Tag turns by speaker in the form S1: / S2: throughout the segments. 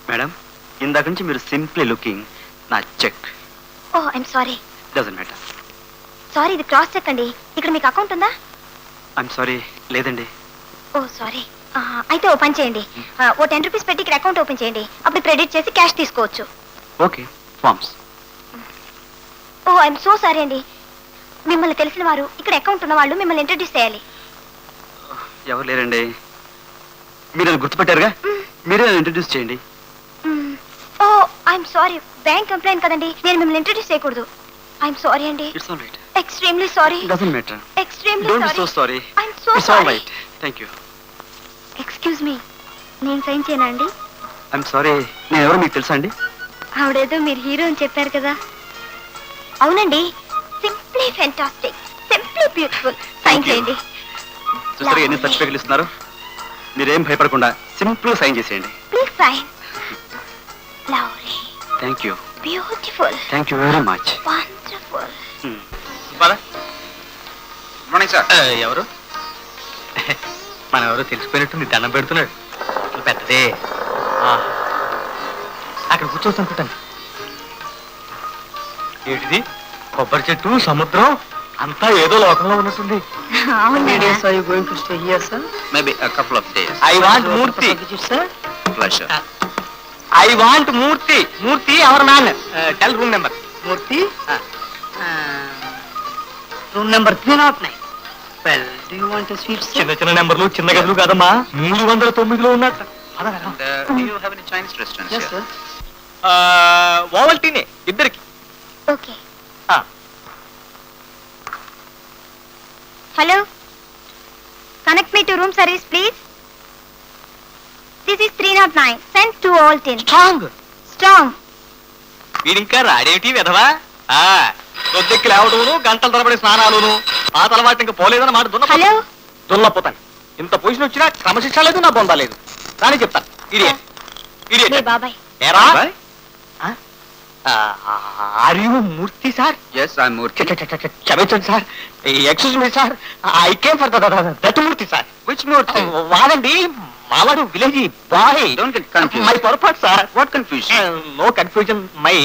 S1: Madam ఇందాక నుంచి మీరు సింప్లీ లుకింగ్ నా check.
S2: Oh I'm sorry.
S1: Doesn't matter.
S2: Sorry, ఇది క్రాస్ చెక్ అండి. ఇక్కడ మీకు అకౌంట్ ఉందా?
S1: ఐఎమ్ సారీ, లేదండి.
S2: Oh sorry. అయితే ఓ పని చేయండి, ఓ 10 రూపీస్ పెట్టి ఇక్కడ అకౌంట్ ఓపెన్ చేయండి. అప్పుడు క్రెడిట్ చేసి క్యాష్ తీసుకోవచ్చు.
S1: Okay, forms.
S2: Oh I'm so sorry అండి. మిమ్మల్ని తెలిసిన వారు, ఇక్కడ అకౌంట్ ఉన్న వాళ్ళు మిమ్మల్ని ఇంట్రడ్యూస్ చేయాలి.
S1: ఎవరు లేరండి. మీరు నన్ను గుర్తుపెట్టారుగా, మీరే నన్ను ఇంట్రడ్యూస్ చేయండి.
S2: ఓ ఐఎమ్ సారీ, బ్యాంక్ కంప్లైంట్ కదండి, నేను మిమ్మల్ని ఇంట్రడ్యూస్ చేయకూడదు. ఐఎమ్ సారీ అండి.
S1: It's all right.
S2: Extremely sorry.
S1: Doesn't matter.
S2: Extremely
S1: don't be
S2: sorry.
S1: So sorry.
S2: I'm so
S1: it's all
S2: sorry.
S1: Right. Thank you.
S2: Excuse me, నేను సైన్ చేయనా అండి?
S1: I'm sorry, నేను ఎవరో మీకు తెలుసా అండి?
S2: ఆవిడేదో మీరు హీరో అని చెప్పారు కదా. అవునండి, simply fantastic, simply beautiful. Sign చేయండి.
S1: చూసారు ఎన్ని సర్టిఫికెట్లు ఇస్తున్నారు. మీరేం భయపడకుండా సింపుల్ సైన్ చేసేయండి.
S2: Please sign. Lovely.
S1: Thank you.
S2: Beautiful.
S1: Thank you very much.
S2: Wonderful.
S1: Morning sir. ఎవరు? మన ఎవరో తెలిసిపోయినట్టు దండం పెడుతున్నాడు. పెద్దదే. అక్కడ కూర్చోవచ్చు అనుకుంటాను. ఏంటిది? కొబ్బరి చెట్టు, సముద్రం అంతా ఏదో లోకంలో ఉన్నట్టుంది. I want Murthy. Murthy, our man. Tell room number.
S3: Murthy? Room number 309. Well, do you want a sweet, sir?
S1: చిన్న నెంబర్లు, చిన్న గదులు కాదమ్మా, 309లో ఉన్నట్టు.
S4: Do you have any Chinese restaurants?
S3: Yes, sir.
S1: ఓవల్టీనే ఇద్దరికి.
S2: Okay. Hello, connect me to room service please. This is 309. Send two Ovaltine. Strong.
S1: వీడింకా రాడేమిటి విధవా? దొద్దెక్కి లేవడమును, గంటల తరబడి స్నానాలును, ఆ తలవాటి ఇంకా పోలేదని మాట
S2: హలో
S1: దున్నపోతాను. ఇంత పొజిషన్ వచ్చినా క్రమశిక్షణ లేదు, నా బొందా లేదు. కానీ చెప్తాను.
S2: మీ బాబాయ్.
S1: Are you Murthy sir?
S4: Yes, I'm Murthy.
S1: క్షమించండి sir, excuse me sir, I came for that Murthy sir.
S4: Which Murthy?
S1: వాడండి, మావాడు village boy.
S4: Don't get confused.
S1: My పొరపాటు sir.
S4: What confusion?
S1: No confusion, my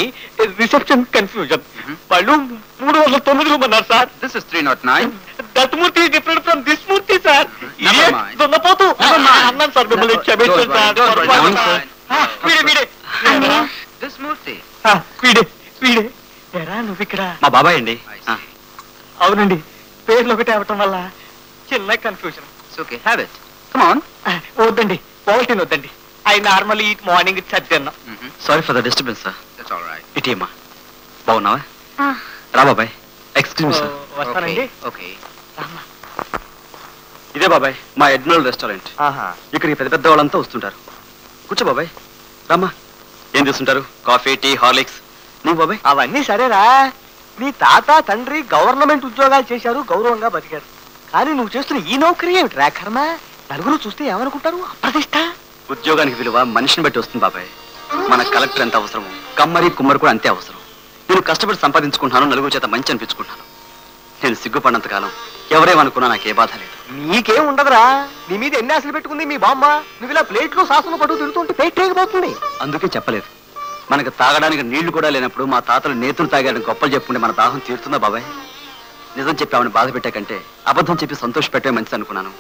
S1: reception confusion. వాళ్ళు 309 room అన్నారు sir.
S4: This is 309.
S1: That Murthy is different from this Murthy sir.
S4: Never mind.
S1: దున్నపోతూ అన్నాను sir, మిమ్మల్ని క్షమించండి sir. వీడే
S4: This Murthy.
S1: వీడే ఎరా నువ్వు ఇక్కడ? మా బాబాయ్ అండి. అవునండి, పేర్లు ఒకటి అవటం వల్ల చిన్న confusion.
S4: It's okay. Have it. Come on.
S1: వద్దండి, ఓల్టీన్ వద్దండి. ఐ నార్మల్లీ ఈట్ మార్నింగ్ చదివాను. Sorry for the disturbance sir.
S4: That's all right.
S1: ఇటీమా బాగున్నావా? రా బాబాయ్. Excuse me sir. వస్తానండి.
S4: Okay.
S1: ఇదే బాబాయ్ మా ఎడ్నోల్ రెస్టారెంట్. ఇక్కడికి పెద్ద పెద్ద వాళ్ళంతా వస్తుంటారు. కూర్చో బాబాయ్. రామ్మా. ఏం చేస్తుంటారు? Coffee, tea, Horlicks. నువ్వు బాబాయ్? అవన్నీ సరేరా, నీ తాత తండ్రి గవర్నమెంట్ ఉద్యోగాలు చేశారు, గౌరవంగా బతికారు. కానీ నువ్వు చేస్తున్న ఈ నౌకరీ ఏమిటి రా కర్మ? నలుగురు చూస్తే ఏమనుకుంటారు? అప్రతిష్ట. ఉద్యోగానికి విలువ మనిషిని బట్టి వస్తుంది బాబాయ్. మన కలెక్టర్ ఎంత అవసరం, కమ్మరి కుమ్మరి కూడా అంతే అవసరం. నేను కష్టపడి సంపాదించుకుంటున్నాను, నలుగురు చేత మంచి అనిపించుకుంటున్నాను. నేను సిగ్గుపడినంత కాలం ఎవరేమనుకున్నా నాకే బాధ లేదు. నీకేం ఉండదురా, నీ మీద ఎన్ని ఆశలు పెట్టుకుంది మీ బామ్మ. నువ్వు ఇలా ప్లేట్లో సాసులు పడుతూ తిడుతుంటే ప్లేట్ రేగిపోతుంది. అందుకే చెప్పలేదు. మనకు తాగడానికి నీళ్లు కూడా లేనప్పుడు మా తాతలు నేతులు తాగాడని గొప్పలు చెప్పుకుంటే మన దాహం తీరుతుందా బాబాయ్? నిజం చెప్పి ఆవిడ బాధ పెట్టే కంటే అబద్ధం చెప్పి సంతోష పెట్టే మంచిది అనుకున్నాను.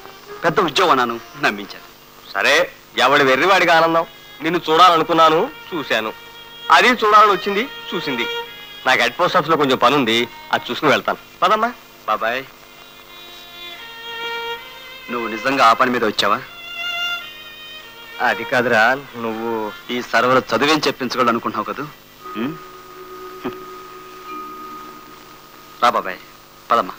S1: పెద్ద ఉద్యోగం అన్నాను, నమ్మించాను. సరే, ఎవడి వెర్రివాడిగా ఆనందం. నిన్ను చూడాలనుకున్నాను, చూశాను. అది చూడాలని వచ్చింది, చూసింది. నాకు హెడ్ పోస్ట్ ఆఫీస్ లో కొంచెం పని ఉంది, అది చూసుకుని వెళ్తాను. పదమ్మా. బాబాయ్, నువ్వు నిజంగా ఆ పని మీద వచ్చావా? అది కాదురా, నువ్వు ఈ సర్వర్ చదివేం చెప్పించగలడు అనుకుంటున్నావు కదా. రా బాబాయ్, పదమ్మా.